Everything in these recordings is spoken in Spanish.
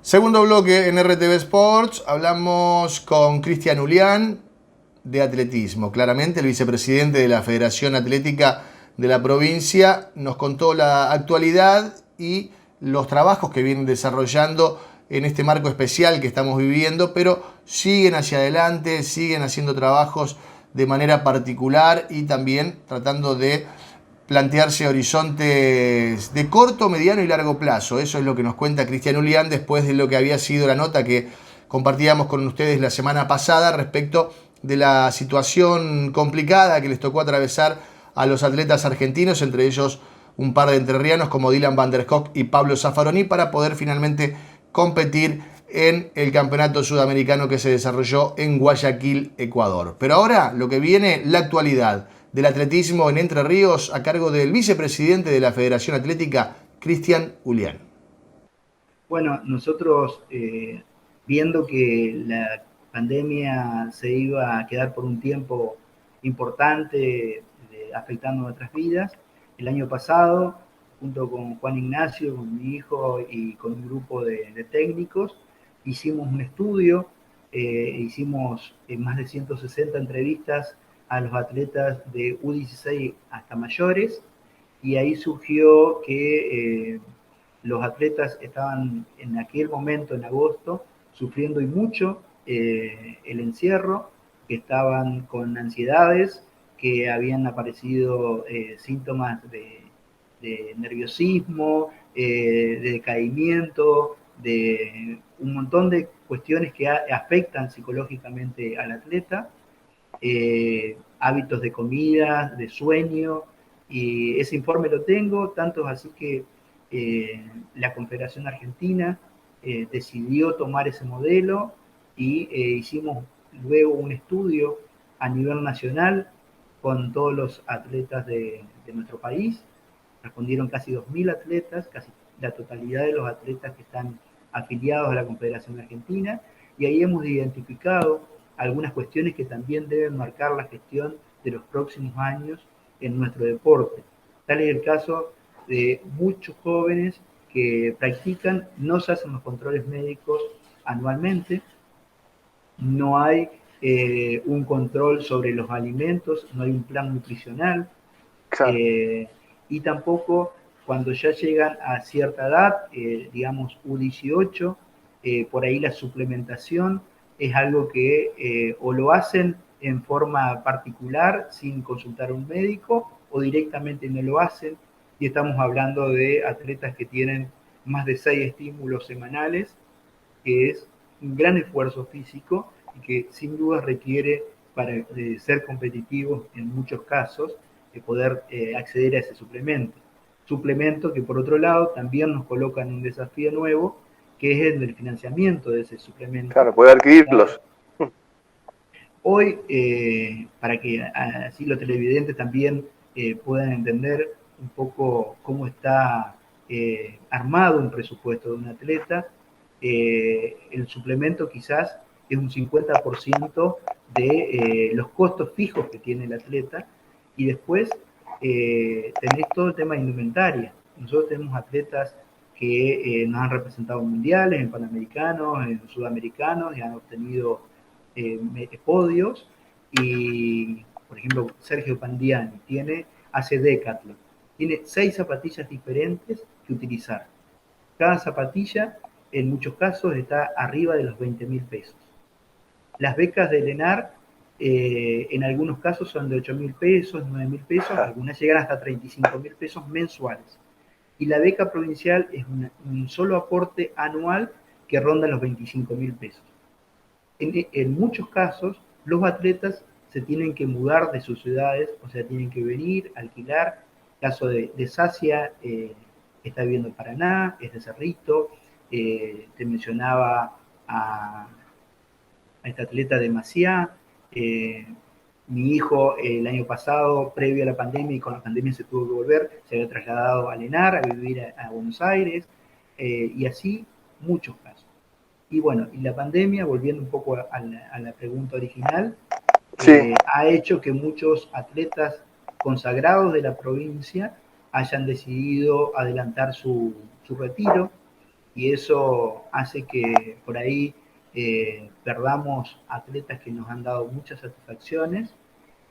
Segundo bloque en RTV Sports, hablamos con Cristian Ulián de atletismo. Claramente el vicepresidente de la Federación Atlética de la provincia nos contó la actualidad y los trabajos que vienen desarrollando en este marco especial que estamos viviendo, pero siguen hacia adelante, siguen haciendo trabajos de manera particular y también tratando de plantearse horizontes de corto, mediano y largo plazo. Eso es lo que nos cuenta Cristian Ulián después de lo que había sido la nota que compartíamos con ustedes la semana pasada respecto de la situación complicada que les tocó atravesar a los atletas argentinos, entre ellos un par de entrerrianos como Dylan van der Kolk y Pablo Zaffaroni, para poder finalmente competir en el campeonato sudamericano que se desarrolló en Guayaquil, Ecuador. Pero ahora lo que viene, la actualidad del atletismo en Entre Ríos a cargo del vicepresidente de la Federación Atlética, Cristian Ulián. Bueno, nosotros viendo que la pandemia se iba a quedar por un tiempo importante afectando nuestras vidas, el año pasado, junto con Juan Ignacio, con mi hijo y con un grupo de técnicos, hicimos un estudio, hicimos más de 160 entrevistas a los atletas de U16 hasta mayores, y ahí surgió que los atletas estaban en aquel momento, en agosto, sufriendo y mucho el encierro, que estaban con ansiedades, que habían aparecido síntomas de nerviosismo, de decaimiento, de un montón de cuestiones que afectan psicológicamente al atleta, hábitos de comida, de sueño, y ese informe lo tengo, tanto así que la Confederación Argentina decidió tomar ese modelo y hicimos luego un estudio a nivel nacional con todos los atletas de nuestro país. Respondieron casi 2.000 atletas, casi la totalidad de los atletas que están afiliados a la Confederación Argentina, y ahí hemos identificado algunas cuestiones que también deben marcar la gestión de los próximos años en nuestro deporte. Tal es el caso de muchos jóvenes que practican, no se hacen los controles médicos anualmente, no hay un control sobre los alimentos, no hay un plan nutricional, Claro. y tampoco cuando ya llegan a cierta edad, digamos U18, por ahí la suplementación es algo que o lo hacen en forma particular sin consultar a un médico o directamente no lo hacen, y estamos hablando de atletas que tienen más de 6 estímulos semanales, que es un gran esfuerzo físico y que sin duda requiere para ser competitivos en muchos casos poder acceder a ese suplemento. Suplemento que por otro lado también nos coloca en un desafío nuevo, que es el del financiamiento de ese suplemento. Claro, poder adquirirlos. Hoy, para que así los televidentes también puedan entender un poco cómo está armado un presupuesto de un atleta, el suplemento quizás es un 50% de los costos fijos que tiene el atleta, y después tenés todo el tema de indumentaria. Nosotros tenemos atletas que nos han representado en mundiales, en panamericanos, en sudamericanos, y han obtenido podios, y por ejemplo Sergio Pandiani hace Decathlon, tiene 6 zapatillas diferentes que utilizar. Cada zapatilla en muchos casos está arriba de los 20.000 pesos. Las becas de ENAR en algunos casos son de 8.000 pesos, 9.000 pesos, algunas llegan hasta 35.000 pesos mensuales. Y la beca provincial es un solo aporte anual que ronda los 25.000 pesos. En muchos casos, los atletas se tienen que mudar de sus ciudades, o sea, tienen que venir, alquilar. El caso de Sacia, está viviendo en Paraná, es de Cerrito. Te mencionaba a esta atleta de Maciá. Mi hijo el año pasado, previo a la pandemia, y con la pandemia se tuvo que volver, se había trasladado a Lenar, a vivir a Buenos Aires, y así muchos casos. Y bueno, y la pandemia, volviendo un poco a la pregunta original, Sí. ha hecho que muchos atletas consagrados de la provincia hayan decidido adelantar su retiro. y eso hace que por ahí perdamos atletas que nos han dado muchas satisfacciones,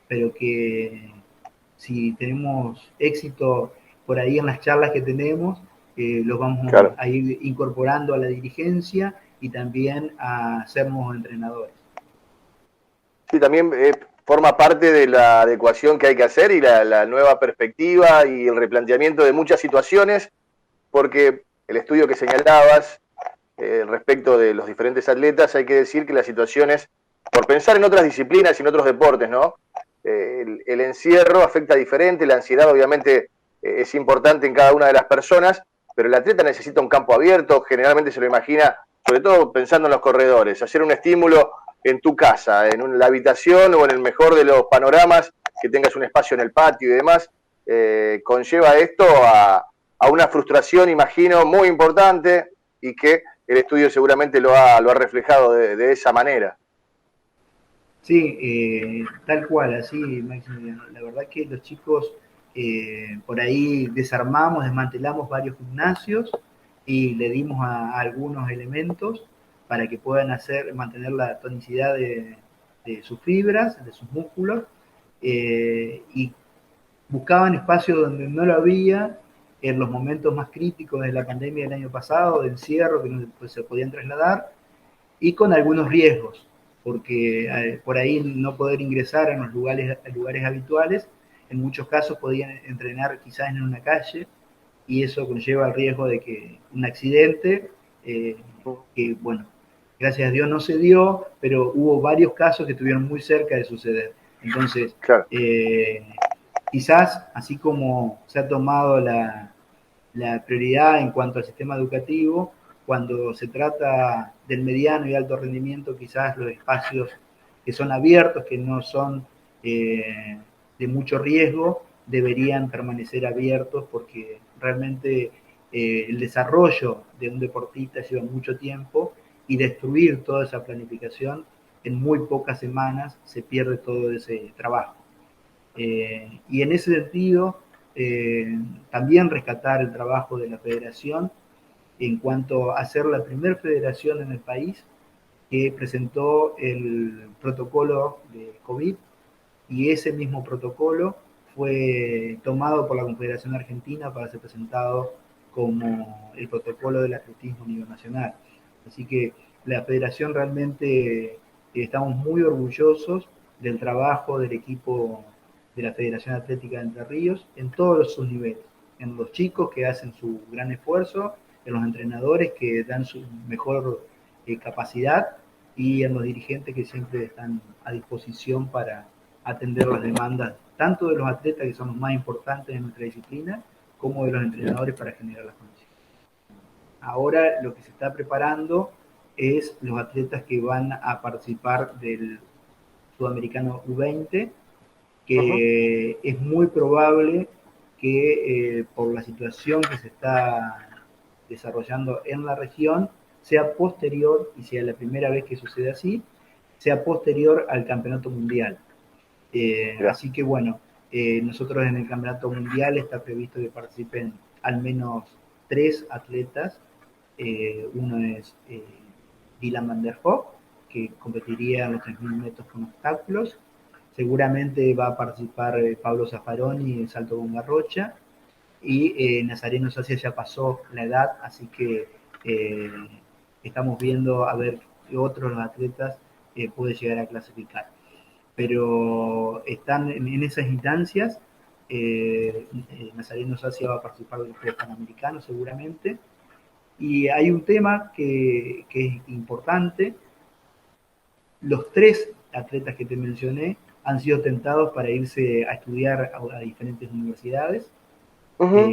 pero que si tenemos éxito por ahí en las charlas que tenemos, los vamos Claro. a ir incorporando a la dirigencia y también a sernos entrenadores. Sí, también forma parte de la adecuación que hay que hacer y la nueva perspectiva y el replanteamiento de muchas situaciones, porque el estudio que señalabas respecto de los diferentes atletas, hay que decir que las situaciones, por pensar en otras disciplinas y en otros deportes, ¿no? El encierro afecta diferente, la ansiedad obviamente es importante en cada una de las personas, pero el atleta necesita un campo abierto, generalmente se lo imagina, sobre todo pensando en los corredores, hacer un estímulo en tu casa, en la habitación o en el mejor de los panoramas, que tengas un espacio en el patio y demás, conlleva esto a una frustración, imagino, muy importante y que el estudio seguramente lo ha reflejado de esa manera. Sí, tal cual, así, Maximiliano. La verdad que los chicos por ahí desarmamos, desmantelamos varios gimnasios y le dimos a algunos elementos para que puedan mantener la tonicidad de sus fibras, de sus músculos, y buscaban espacios donde no lo había en los momentos más críticos de la pandemia del año pasado, de encierro, que no se podían trasladar, y con algunos riesgos, porque por ahí no poder ingresar a los lugares habituales, en muchos casos podían entrenar quizás en una calle, y eso conlleva el riesgo de que un accidente, que bueno, gracias a Dios no se dio, pero hubo varios casos que estuvieron muy cerca de suceder. Entonces, Claro. quizás así como se ha tomado la prioridad en cuanto al sistema educativo, cuando se trata del mediano y alto rendimiento, quizás los espacios que son abiertos, que no son de mucho riesgo, deberían permanecer abiertos porque realmente el desarrollo de un deportista lleva mucho tiempo y destruir toda esa planificación en muy pocas semanas se pierde todo ese trabajo. Y en ese sentido, también rescatar el trabajo de la federación en cuanto a ser la primera federación en el país que presentó el protocolo de COVID, y ese mismo protocolo fue tomado por la Confederación Argentina para ser presentado como el protocolo del atletismo a nivel nacional. Así que la federación realmente estamos muy orgullosos del trabajo del equipo de la Federación Atlética de Entre Ríos en todos sus niveles, en los chicos que hacen su gran esfuerzo, en los entrenadores que dan su mejor capacidad y en los dirigentes que siempre están a disposición para atender las demandas tanto de los atletas, que son los más importantes en nuestra disciplina, como de los entrenadores para generar las condiciones. Ahora lo que se está preparando es los atletas que van a participar del Sudamericano U20, que es muy probable que por la situación que se está desarrollando en la región, sea posterior, y sea la primera vez que sucede así, sea posterior al campeonato mundial. Así que bueno, nosotros en el campeonato mundial está previsto que participen al menos 3 atletas. Uno es Dylan van der Hoek, que competiría en los 3.000 metros con obstáculos. Seguramente va a participar Pablo Zaffaroni en salto con garrocha. Y Nazareno Sacia ya pasó la edad, así que estamos viendo a ver qué otros atletas puede llegar a clasificar. Pero están en esas instancias. Nazareno Sacia va a participar del Juegos Panamericanos seguramente. Y hay un tema que es importante. Los 3 atletas que te mencioné han sido tentados para irse a estudiar a diferentes universidades. Tengo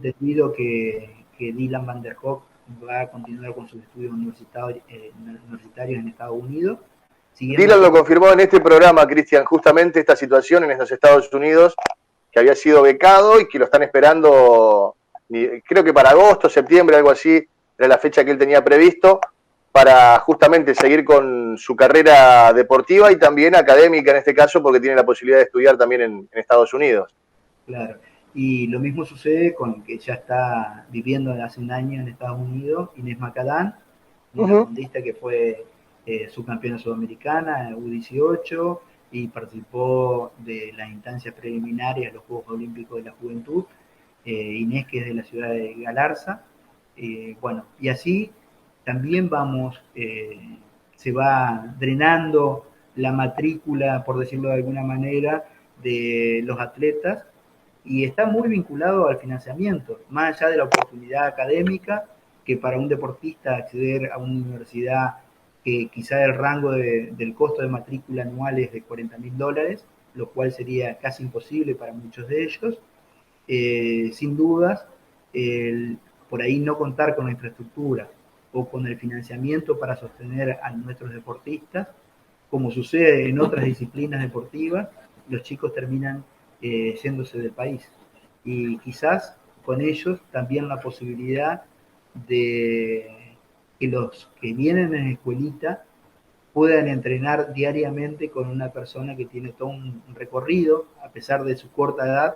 entendido que Dylan van der Hoek va a continuar con sus estudios universitarios en Estados Unidos. Dylan lo confirmó en este programa, Cristian, justamente esta situación en estos Estados Unidos, que había sido becado y que lo están esperando, creo que para agosto, septiembre, algo así, era la fecha que él tenía previsto, para justamente seguir con su carrera deportiva y también académica en este caso, porque tiene la posibilidad de estudiar también en Estados Unidos. Claro. Y lo mismo sucede con que ya está viviendo hace un año en Estados Unidos, Inés Macadán, una fondista que fue subcampeona sudamericana, U18, y participó de las instancias preliminares a los Juegos Olímpicos de la Juventud. Inés, que es de la ciudad de Galarza. Bueno, y así también se va drenando la matrícula, por decirlo de alguna manera, de los atletas, y está muy vinculado al financiamiento, más allá de la oportunidad académica, que para un deportista acceder a una universidad que quizá el rango del costo de matrícula anual es de $40.000, lo cual sería casi imposible para muchos de ellos. Sin dudas, por ahí no contar con la infraestructura o con el financiamiento para sostener a nuestros deportistas, como sucede en otras disciplinas deportivas, los chicos terminan yéndose del país. Y quizás con ellos también la posibilidad de que los que vienen en escuelita puedan entrenar diariamente con una persona que tiene todo un recorrido, a pesar de su corta edad,